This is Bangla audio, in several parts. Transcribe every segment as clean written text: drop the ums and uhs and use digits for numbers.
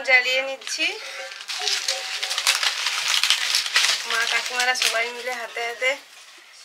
জ্বালিয়ে নিচ্ছি। মা কাকিমারা সবাই মিলে হাতে হাতে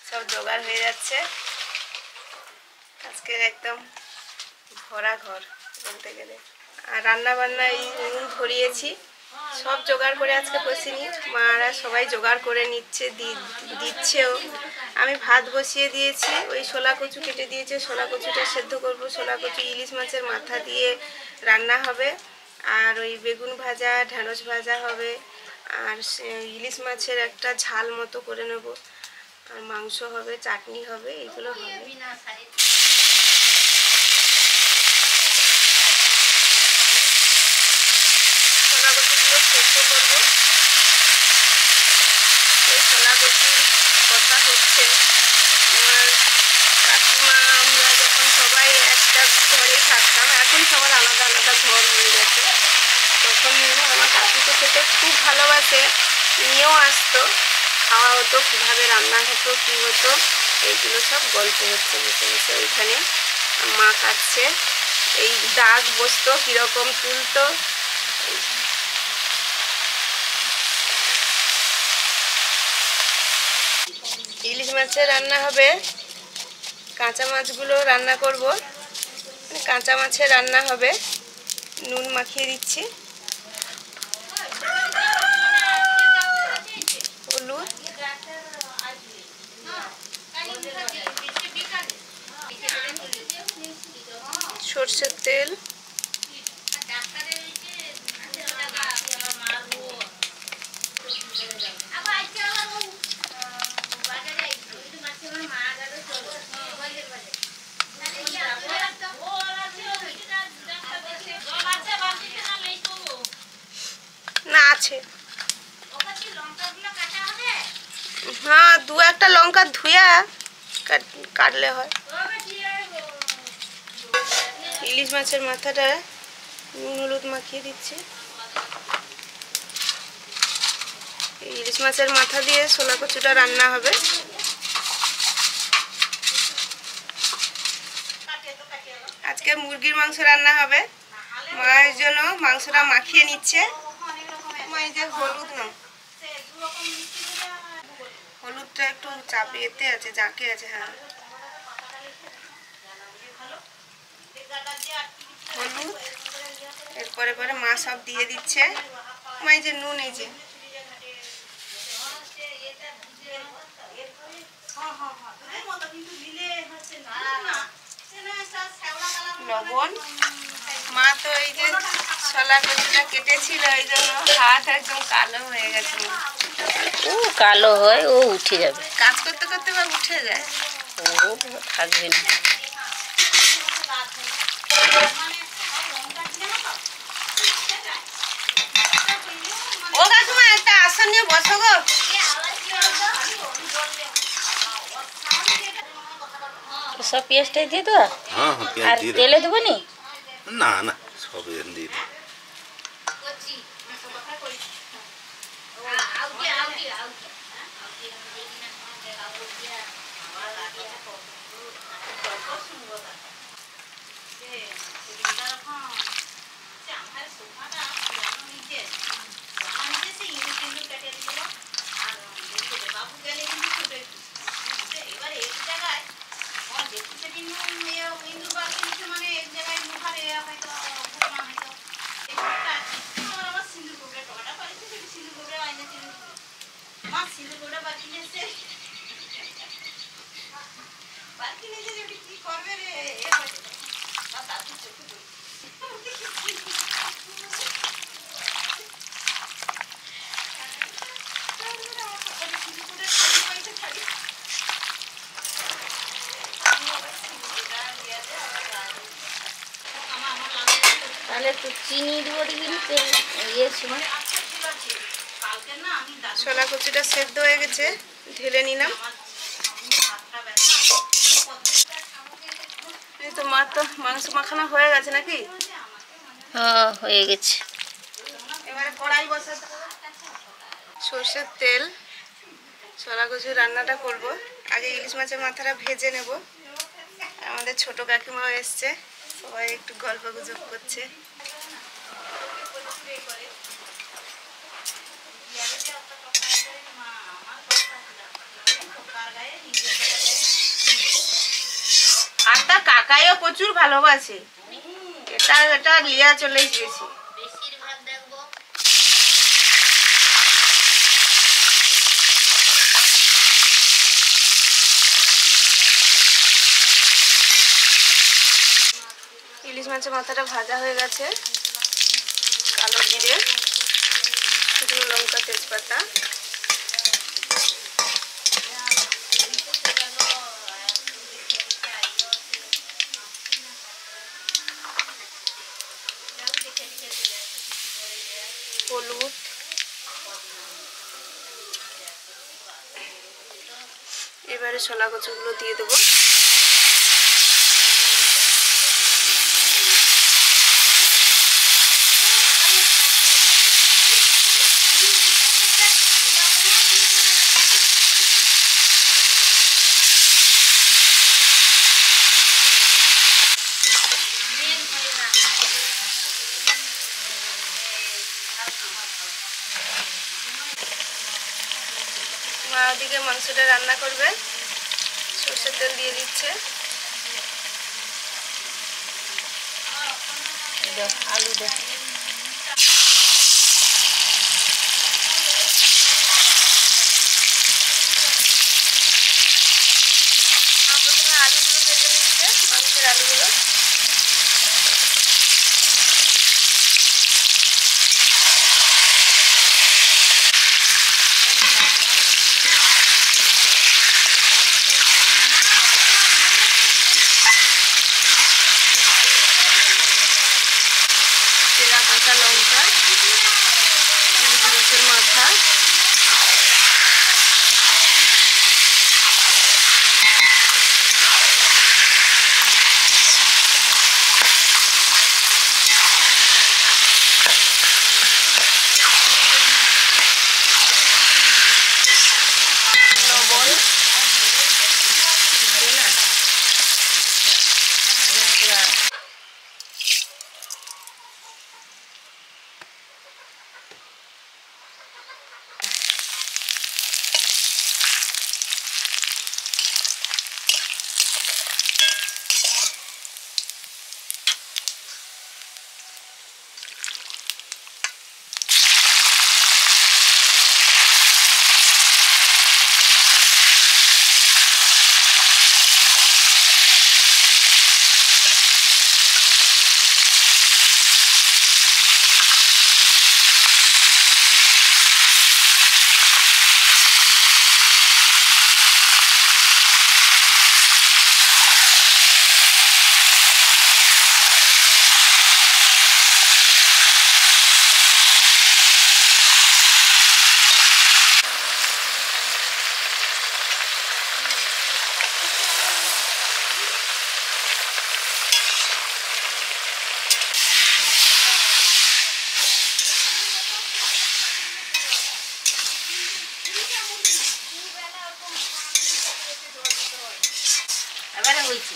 সব জোগাড় হয়ে যাচ্ছে। আজকে একদম ভরা ঘর বলতে গেলে। আর রান্না বান্না এই নুন ধরিয়েছি, সব জোগাড় করে আজকে বসিনি, মারা সবাই জোগাড় করে নিচ্ছে, দিচ্ছেও। আমি ভাত বসিয়ে দিয়েছি, ওই শোলা কচু কেটে দিয়েছে, শোলা কচুটা সেদ্ধ করবো। শোলা কচু ইলিশ মাছের মাথা দিয়ে রান্না হবে, আর ওই বেগুন ভাজা ঢ্যাঁড়স ভাজা হবে, আর ইলিশ মাছের একটা ঝাল মতো করে নেব, আর মাংস হবে, চাটনি হবে, এইগুলো হবে। শোলা কচুগুলো সেদ্ধ করবো। এই শোলা কচুর কথা হচ্ছে, আমার কাকিমা আমরা যখন সবাই একটা ঘরেই থাকতাম, এখন সবার আলাদা আলাদা ঘর হয়ে গেছে, তখন আমার কাকু তো খেতে খুব ভালোবাসে, নিয়েও আসতো, খাওয়া হতো, কীভাবে রান্না হতো, কী হতো, এইগুলো সব গল্প হচ্ছে বসে বসে। ওইখানে মা কাটছে, এই দাগ বসতো, কীরকম তুলতো। ইলিশ মাছের রান্না হবে, কাঁচা মাছগুলো রান্না করব, কাঁচা মাছের রান্না হবে। নুন মাখিয়ে দিচ্ছি, হলুদ, সরষের তেল, না আছে, হ্যাঁ, দু একটা লঙ্কা ধুয়া কাটলে হয়। ইলিশ মাছের মাথাটা নুন হলুদ মাখিয়ে দিচ্ছি। ইলিশ মাছের মাথা দিয়ে শোলা কচুটা রান্না হবে। আজকে মুরগির মাংস রান্না হবে, মায়ের জন্য মাংসটা মাখিয়ে নিচ্ছে। মায়ের যে হলুদ না, হলুদটা একটু চাপিয়েতে আছে, জাঁকে আছে, হ্যাঁ, হলুদ। এরপরে পরে মা সব দিয়ে দিচ্ছে। মায়ের যে নুন, এই যে লবণ। মা তো এই যে শোলা কচুটা কেটেছিল, এই জন্য হাত একদম কালো হয়ে গেছে। ও কালো হয়, ও উঠে যাবে, কাজ করতে করতে বা উঠে যায়, ও থাকবে না। ও কাকিমা, একটা আসন নিয়ে বসো গো। সব পেঁয়াজটাই দিয়ে দেবো, আর তেলে দেবো নি? না না, সব দিয়ে দেবো। তাহলে একটু চিনি দেবো, ইয়ের সময়। শোলা কচুটা সেদ্ধ হয়ে গেছে, ঢেলে নিলাম। এই তো মা তো মাংস মাখানো হয়ে গেছে নাকি? হ্যাঁ, হয়ে গেছে। এবারে কড়াই বসাতে, সরষের তেল, শোলা কচুর রান্নাটা করব। আগে ইলিশ মাছের মাথাটা ভেজে নেব। আমাদের ছোট কাকিমাও এসছে, সবাই একটু গল্প গুজব করছে। কাকাইও প্রচুর ভালোবাসে, এটা এটা লিয়া চলে গেছি। বেশিরভাগ দেখবো ইলিশ মাছের মাথাটা ভাজা হয়ে গেছে, কালো জিরে, শুকনো লঙ্কা, তেজপাতা, হলুদ, এবারে ছোলা কচুগুলো দিয়ে দেবো। মা ওদিকে মাংসটা রান্না করবে, সরষের তেল দিয়ে দিচ্ছে। আলু দে প্রথমে আলুগুলো ভেজে নিচ্ছে, মাংসের আলুগুলো। কাঁচা লঙ্কা, ইলিশ মাছের মাথা, লবণ, এবারে হয়েছে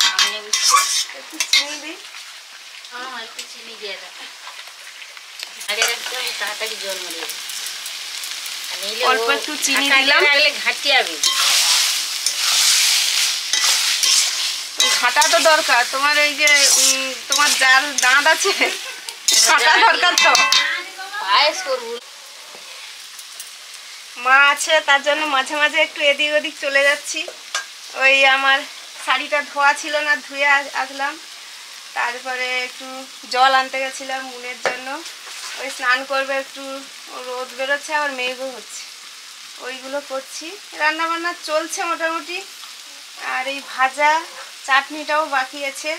সামনে বুঝছে একটু চিনি দিই। হ্যাঁ একটু চিনি দিয়ে দাও, আগে রাখতে হবে তাড়াতাড়ি জল মরে যাবে। আর নইলে অল্প ও একটু চিনি ঢাকা দিলাম। দিয়ে রাখলে ঘাঁটি যাবে। ঘাটা তো দরকার, তোমার এই যে তোমার যার দাঁত আছে, ঘাটা দরকার তো। পায়েস করবো মা আছে তার জন্য মাঝে মাঝে একটু এদিক ওদিক চলে যাচ্ছি। ওই আমার শাড়িটা ধোয়া ছিল না, ধুয়ে আসলাম। তারপরে একটু জল আনতে গেছিলাম মুনের জন্য, ওই স্নান করবে, একটু রোদ বেরোচ্ছে আবার মেঘও হচ্ছে, ওইগুলো করছি। রান্না বান্না চলছে মোটামুটি, আর এই ভাজা চাটনিটাও বাকি আছে,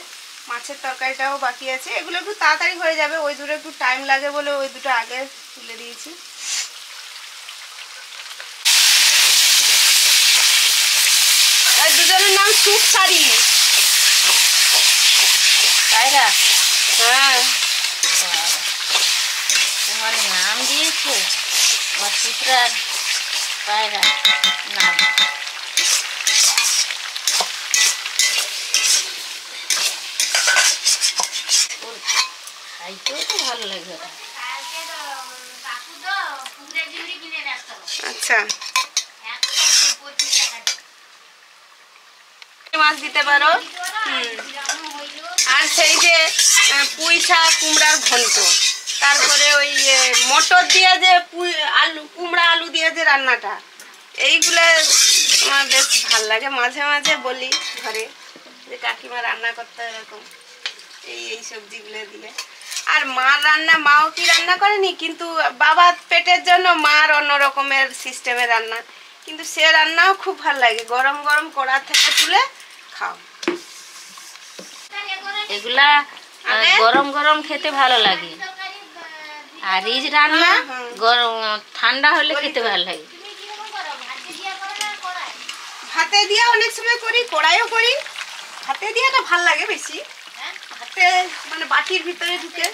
মাছের তরকারিটাও বাকি আছে। এগুলো একটু তাড়াতাড়ি হয়ে যাবে, ওই দুটো একটু টাইম লাগে বলে ওই দুটো আগে তুলে দিয়েছি। আর দুজনের নাম সুখ শাড়ি। পায়রা হ্যাঁ, তোমার নাম দিয়েছে আমার পুত্রার পায়রা নাম। ওর খাইতেও তো ভালো লাগে ওটা। আচ্ছা। মাছ দিতে পারো। আর সেই যে পুঁই শাক কুমড়ার ঘন্ট, তারপরে ওই মটর দিয়ে যে আলু কুমড়া আলু দিয়ে যে রান্নাটা, এইগুলো আমার বেশ ভাল লাগে। মাঝে মাঝে বলি ঘরে যে কাকিমা রান্না করতে এরকম এই সবজিগুলো দিয়ে। আর মার রান্না, মাও কি রান্না করেনি, কিন্তু বাবার পেটের জন্য মার অন্য রকমের সিস্টেমে রান্না, কিন্তু সে রান্নাও খুব ভাল লাগে। গরম গরম কড়া থেকে তুলে খাও। এগুলা গরম গরম খেতে ভালো লাগে, আর রিজ রান্না গরম ঠান্ডা হলে খেতে ভালো লাগে। ভাতে দিয়ে অনেক সময় করি, কড়াইও করি। ভাতে দিয়েটা ভাল লাগে বেশি, হাতে মানে বাটির ভিতরে ঢুকে।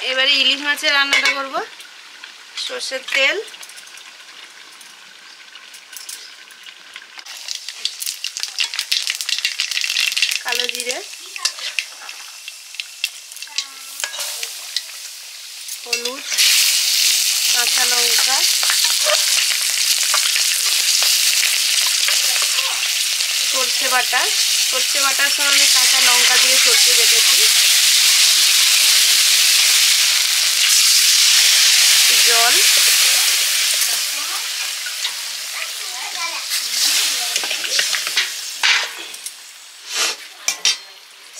এবারে ইলিশ মাছের রান্নাটা করব। সর্ষের তেল, কালো জিরে, হলুদ, কাঁচা লঙ্কা, সর্ষে বাটা। সর্ষে বাটার সময় আমি কাঁচা লঙ্কা দিয়ে সর্ষে বেটেছি। জল,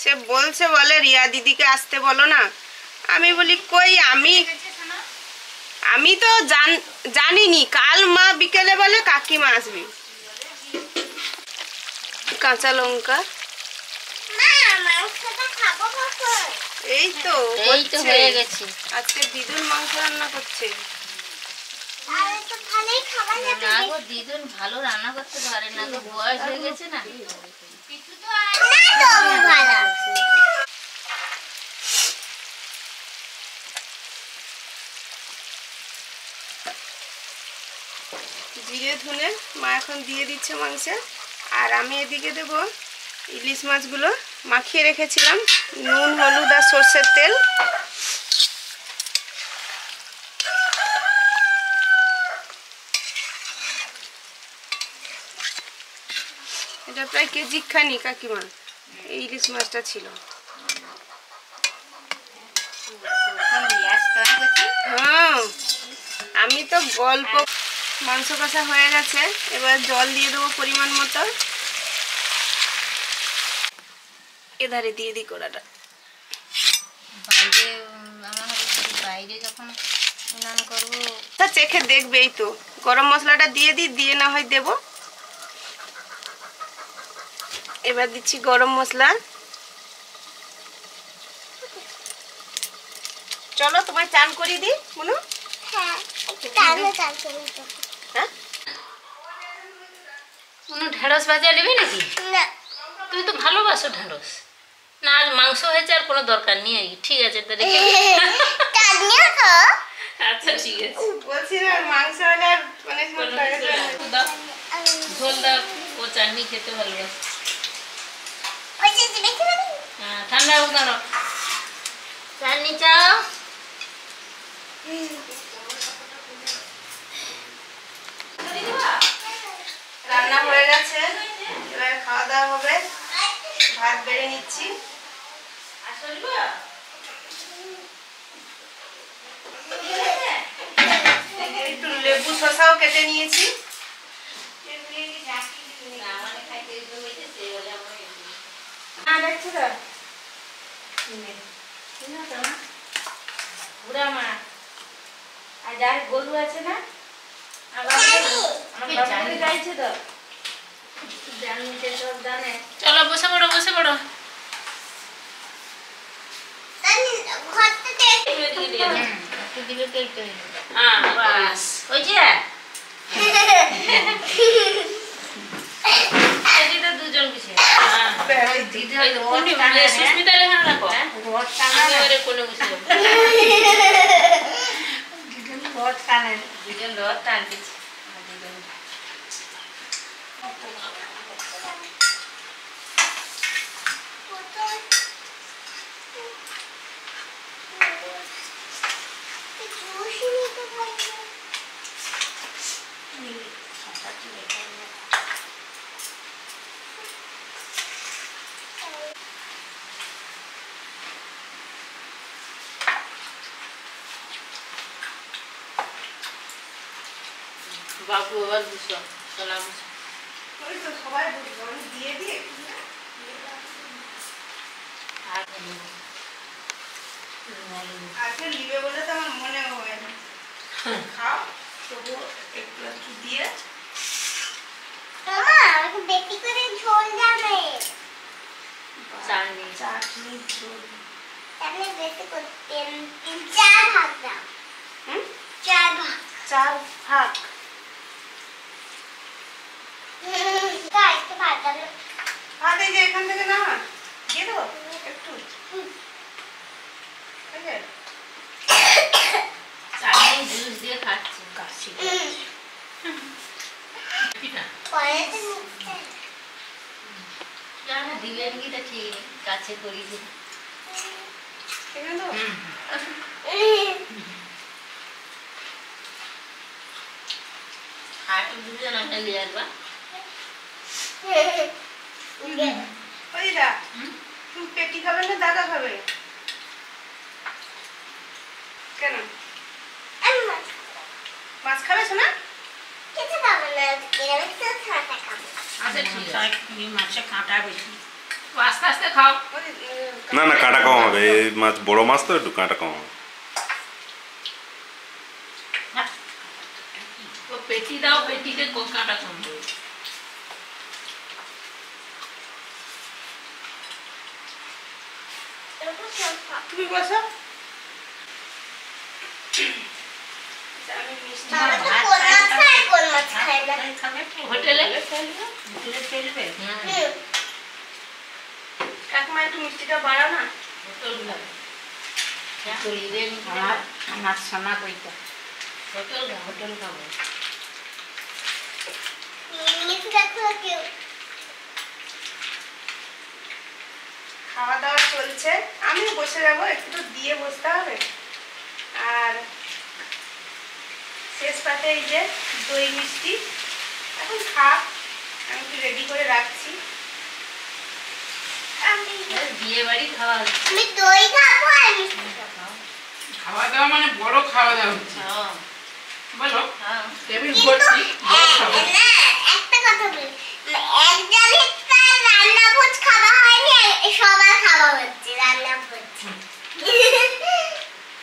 সে বলছে বলে রিয়া দিদিকে আসতে বলো না। আমি বলি কই, আমি তো জানিনি। কাল মা বিকেলে বলে কাকিমা আসবে। কাঁচা লঙ্কা, এই তো হয়ে গেছে। আজকে দিদুন মাংস রান্না করছে। না গো, দিদুন ভালো রান্না করতে পারে না গো, বয়স হয়ে গেছে না। জিরে ধনে মা এখন দিয়ে দিচ্ছে মাংসে। আর আমি এদিকে দেব ইলিশ মাছগুলো মাখিয়ে রেখেছিলাম, নুন হলুদ আর সর্ষের তেল। এটা প্রায় কেজি খানি কাকিমা এই ইলিশ মাছটা ছিল। হ্যাঁ, আমি তো গল্প। মাংস কষা হয়ে গেছে, এবার জল দিয়ে দেবো পরিমাণ মতো। এধারে দিয়ে দিই কড়াটা। বাইরে যখন স্নান করবো তা চেখে দেখবে। এই তো গরম মশলাটা দিয়ে দিই, দিয়ে না হয় দেবো। এবার দিচ্ছি গরম মশলা। চলো তোমায় চান করিয়ে দিই মনু। হ্যাঁ, কোনো ঢেঁড়স ভাজা নেবে নাকি? তুমি তো ভালোবাসো ঢেঁড়স। না, আজ মাংস হয়েছে, আর কোনো দরকার নেই। ঠিক আছে, তো রেখে আচ্ছা ঠিক আছে। বলছি না মাংস হলে আর অনেক ঝোল দাও, ও চাটনি খেতে ভালোবাসে। হ্যাঁ, ঠান্ডা হোক দাঁড়ো। চাটনি চাও? রান্না হয়ে গেছে, এবার খাওয়া দাওয়া হবে। ভাত বেড়ে নিচ্ছি। একটু লেবু শসাও কেটে নিয়েছি। বুড়া মা আর যার গরু আছে না, চলো বসে পড়ো, বসে পড়ো। দুজন কিছু সুস্মিতা লেখা রাখো, কোনো কিছু দুজন রথ টানতেছে। বাবু আবার বুঝো সোনা বুঝো ওই তো সবাই বুঝবো আমি দিয়ে দিয়ে আর নেব আজকে নিবে বলে তো আমার মনে হয় না খাও তবু একটু একটু দিয়ে মামা আমাকে বেশি করে ঝোল যাবে চাটনি চাটনি ঝোল তাহলে বেশি করে চার ভাগ দাও হুম চার ভাগ 4 ভাগ একটু ভাত দাও ভাত এই যে এখান থেকে না দিয়ে দেবো একটু এই যে চাটনি জুস দিয়ে খাচ্ছি কাশি পরে তো মিশছে জানো দিলেন কি তা ঠিক নেই কাছে করি যে এখানে দেবো আর দুজন একটা নিয়ে আসবা ওই দা তুমি পেটি খাবে না দাদা খাবে কেন মাছ খাবে শোনা কিছু খাবো না এরকম তো খাটা খাবো আচ্ছা ঠিক আছে মাছে কাঁটা বেশি আস্তে আস্তে খাও ওই না না কাঁটা কম হবে এই মাছ বড় মাছ তো একটু কাঁটা কম হবে ও পেটি দাও পেটিতে কাঁটা কম হবে এরকম সব খাও তুমি বসো আমি মিষ্টি বাবা তো কোন মাছ খায় না হোটেলে ফেলবে কাকিমা একটু মিষ্টিটা বাড়াও না হোটেল খাবে আর আমার সোনা কইটা হোটেল খাবো মিষ্টি দেখো কেউ খাওয়া দাওয়া চলছে আমি বসে যাবো একটু তো দিয়ে বসতে হবে আর শেষ পাতে এই যে দই মিষ্টি এখন খাক আমি একটু রেডি করে রাখছি বিয়ে বাড়ি খাওয়া হচ্ছে আমি দই খাবো আর মিষ্টি খাবো খাওয়া দাওয়া মানে বড় খাওয়া দাওয়া হচ্ছে হ্যাঁ বলো হ্যাঁ টেবিল কিন্তু ভর্তি বড় খাওয়া না একটা কথা বলি একজনের তার রান্না ভোজ খাওয়া হয়নি সবার খাওয়া হচ্ছে রান্না ভোজ